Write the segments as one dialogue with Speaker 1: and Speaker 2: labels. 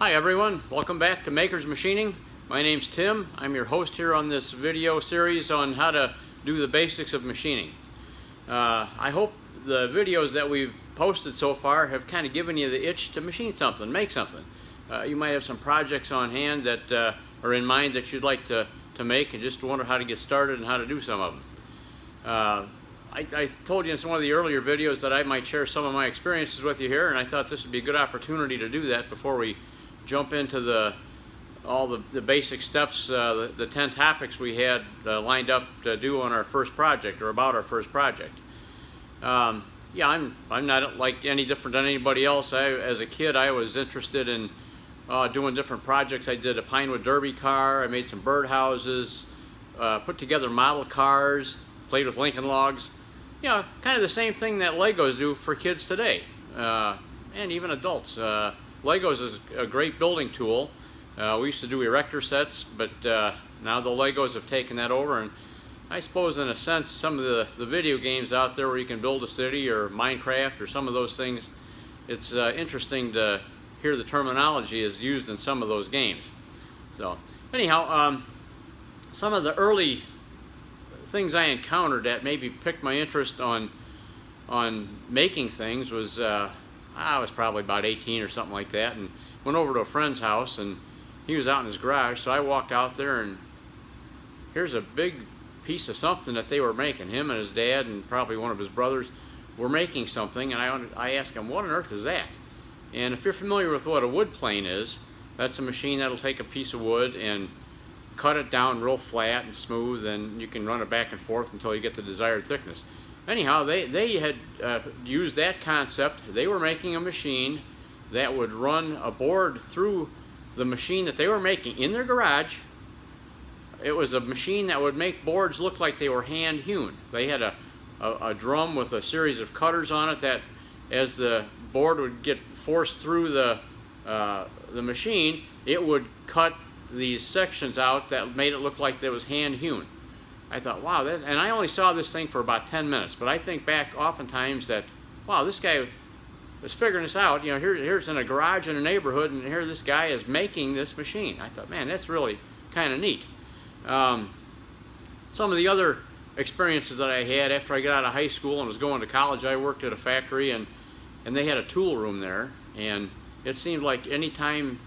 Speaker 1: Hi everyone, welcome back to Makers Machining. My name's Tim. I'm your host here on this video series on how to do the basics of machining. I hope the videos that we've posted so far have kind of given you the itch to machine something, make something. You might have some projects on hand that are in mind that you'd like to make and just wonder how to get started and how to do some of them. I told you in one of the earlier videos that I might share some of my experiences with you here, and I thought this would be a good opportunity to do that before we jump into all the basic steps, the 10 topics we had lined up to do on our first project, or about our first project. Yeah, I'm not like any different than anybody else. As a kid, I was interested in doing different projects. I did a Pinewood Derby car, I made some birdhouses, put together model cars, played with Lincoln Logs. You know, kind of the same thing that Legos do for kids today, and even adults. Legos is a great building tool. We used to do erector sets, but now the Legos have taken that over, and I suppose in a sense some of the video games out there where you can build a city, or Minecraft, or some of those things, it's interesting to hear the terminology is used in some of those games. So anyhow, some of the early things I encountered that maybe piqued my interest on making things was I was probably about 18 or something like that, and went over to a friend's house, and he was out in his garage, so I walked out there, and here's a big piece of something that they were making. Him and his dad and probably one of his brothers were making something, and I asked him, what on earth is that? And if you're familiar with what a wood plane is, that's a machine that'll take a piece of wood and cut it down real flat and smooth, and you can run it back and forth until you get the desired thickness. Anyhow, they had used that concept. They were making a machine that would run a board through the machine that they were making in their garage. It was a machine that would make boards look like they were hand hewn. They had a drum with a series of cutters on it that, as the board would get forced through the machine, it would cut these sections out that made it look like it was hand hewn. I thought, wow, and I only saw this thing for about 10 minutes, but I think back oftentimes that, wow, this guy was figuring this out. You know, here's in a garage in a neighborhood, and here this guy is making this machine. I thought, man, that's really kind of neat. Some of the other experiences that I had after I got out of high school and was going to college, I worked at a factory, and they had a tool room there, and it seemed like any time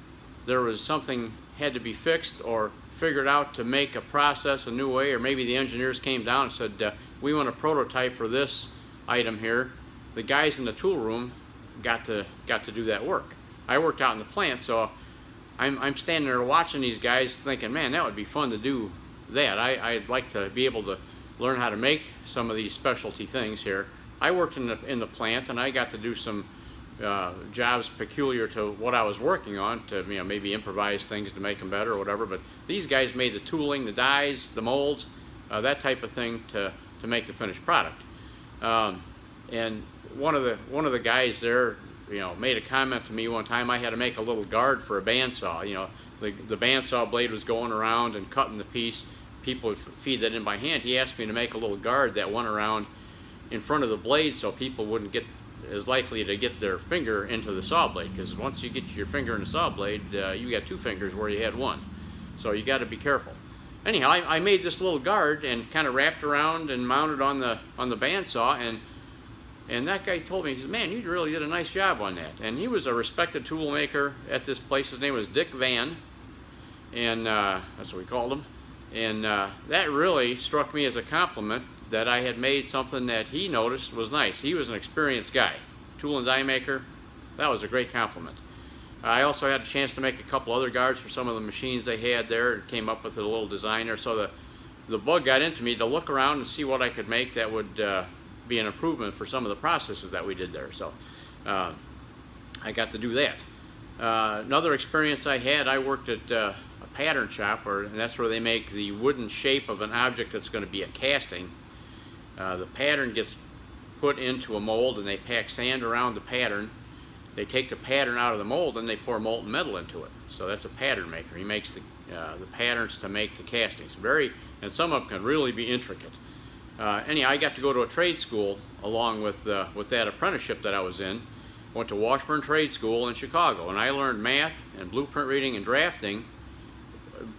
Speaker 1: there was something had to be fixed or figured out to make a process a new way, or maybe the engineers came down and said, we want a prototype for this item here, the guys in the tool room got to do that work. I worked out in the plant, so I'm standing there watching these guys thinking, man, that would be fun to do that. I'd like to be able to learn how to make some of these specialty things here. I worked in the plant, and I got to do some jobs peculiar to what I was working on, to maybe improvise things to make them better or whatever. But these guys made the tooling, the dies, the molds, that type of thing to make the finished product. And one of the guys there, made a comment to me one time. I had to make a little guard for a bandsaw. The bandsaw blade was going around and cutting the piece. People would feed that in by hand. He asked me to make a little guard that went around in front of the blade so people wouldn't get as likely to get their finger into the saw blade, because once you get your finger in the saw blade, you got two fingers where you had one, so you got to be careful. Anyhow, I made this little guard and kind of wrapped around and mounted on the bandsaw, and that guy told me, he said, man, you really did a nice job on that. And he was a respected tool maker at this place. His name was Dick Van, and that's what we called him. And that really struck me as a compliment, that I had made something that he noticed was nice. He was an experienced guy, tool and die maker. That was a great compliment. I also had a chance to make a couple other guards for some of the machines they had there, and came up with a little design there. So the bug got into me to look around and see what I could make that would be an improvement for some of the processes that we did there. So I got to do that. Another experience I had, I worked at a pattern shop, and that's where they make the wooden shape of an object that's going to be a casting. The pattern gets put into a mold, and they pack sand around the pattern. They take the pattern out of the mold, and they pour molten metal into it. So that's a pattern maker. He makes the patterns to make the castings. And some of them can really be intricate. Anyhow, I got to go to a trade school along with that apprenticeship that I was in, went to Washburn Trade School in Chicago, and I learned math and blueprint reading and drafting,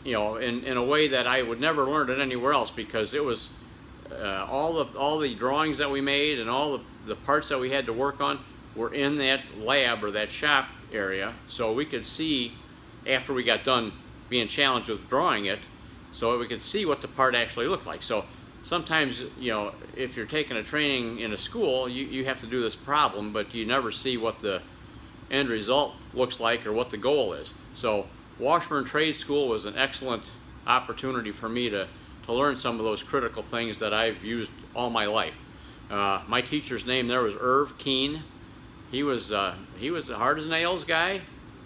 Speaker 1: you know, in a way that I would never learn it anywhere else, because it was all the drawings that we made and all the parts that we had to work on were in that lab or that shop area, so we could see after we got done being challenged with drawing it, so we could see what the part actually looked like. So sometimes, you know, if you're taking a training in a school, you have to do this problem, but you never see what the end result looks like or what the goal is. So Washburn Trade School was an excellent opportunity for me to learn some of those critical things that I've used all my life. My teacher's name there was Irv Keene. He was a hard as nails guy,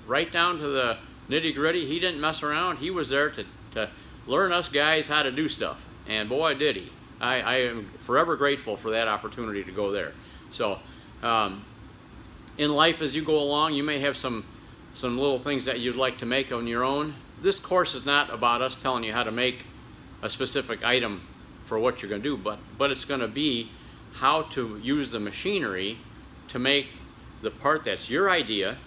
Speaker 1: right down to the nitty-gritty. He didn't mess around. He was there to learn us guys how to do stuff, and boy did he. I am forever grateful for that opportunity to go there. So in life, as you go along, you may have some little things that you'd like to make on your own. This course is not about us telling you how to make a specific item for what you're going to do, but it's going to be how to use the machinery to make the part that's your idea,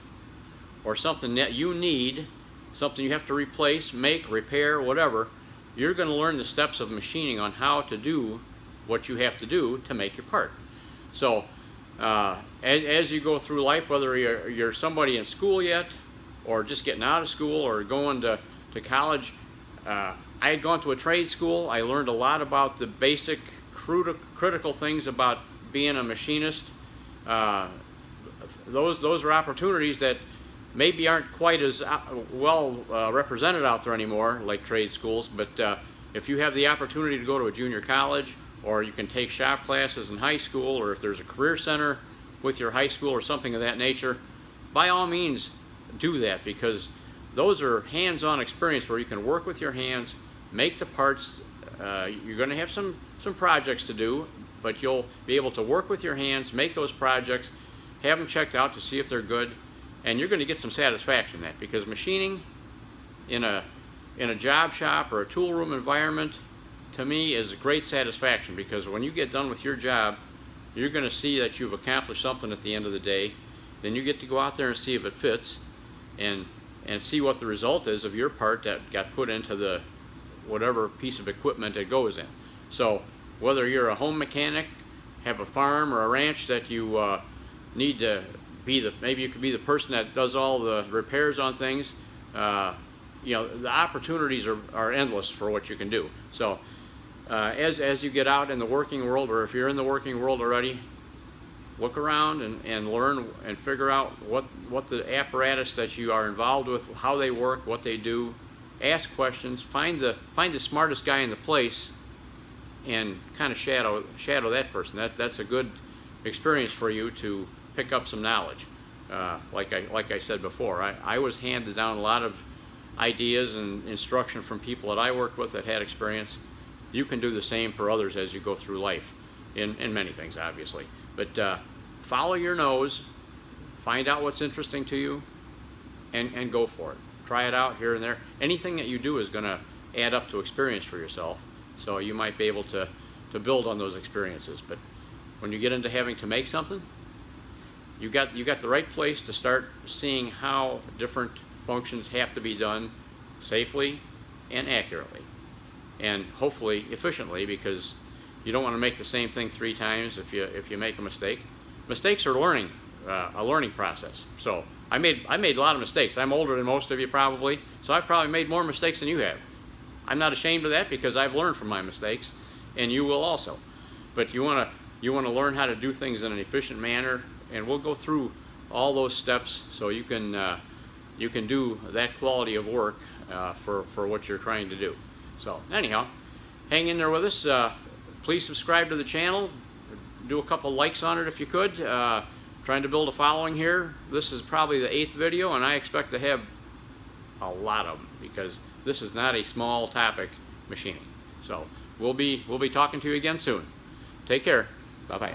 Speaker 1: or something that you need, something you have to replace, make, repair, whatever. You're going to learn the steps of machining on how to do what you have to do to make your part. So as you go through life, whether you're somebody in school yet, or just getting out of school, or going to college, I had gone to a trade school. I learned a lot about the basic critical things about being a machinist. Those are opportunities that maybe aren't quite as well represented out there anymore, like trade schools, but if you have the opportunity to go to a junior college, or you can take shop classes in high school, or if there's a career center with your high school or something of that nature, by all means do that, because those are hands-on experience where you can work with your hands, make the parts. You're going to have some projects to do, but you'll be able to work with your hands, make those projects, have them checked out to see if they're good, and you're going to get some satisfaction in that, because machining in a job shop or a tool room environment, to me, is a great satisfaction, because when you get done with your job, you're going to see that you've accomplished something at the end of the day. Then you get to go out there and see if it fits, and see what the result is of your part that got put into the whatever piece of equipment it goes in. So whether you're a home mechanic, have a farm or a ranch that you need to be maybe you could be the person that does all the repairs on things, you know, the opportunities are endless for what you can do. So as you get out in the working world, or if you're in the working world already, look around and learn and figure out what the apparatus that you are involved with, how they work, what they do. Ask questions, find the smartest guy in the place, and kind of shadow that person. That's a good experience for you to pick up some knowledge. Like I said before, I was handed down a lot of ideas and instruction from people that I worked with that had experience. You can do the same for others as you go through life, in many things, obviously. But follow your nose, find out what's interesting to you, and go for it. Try it out here and there. Anything that you do is going to add up to experience for yourself, so you might be able to build on those experiences. But when you get into having to make something, you got the right place to start seeing how different functions have to be done safely and accurately, and hopefully efficiently, because you don't want to make the same thing 3 times if you make a mistake. Mistakes are a learning process. So I made a lot of mistakes. I'm older than most of you probably, so I've probably made more mistakes than you have. I'm not ashamed of that, because I've learned from my mistakes, and you will also. But you want to learn how to do things in an efficient manner, and we'll go through all those steps so you can do that quality of work for what you're trying to do. So anyhow, hang in there with us. Please subscribe to the channel. Do a couple likes on it if you could. Trying to build a following here. This is probably the 8th video, and I expect to have a lot of them, because this is not a small topic, machining. So we'll be talking to you again soon. Take care. Bye-bye.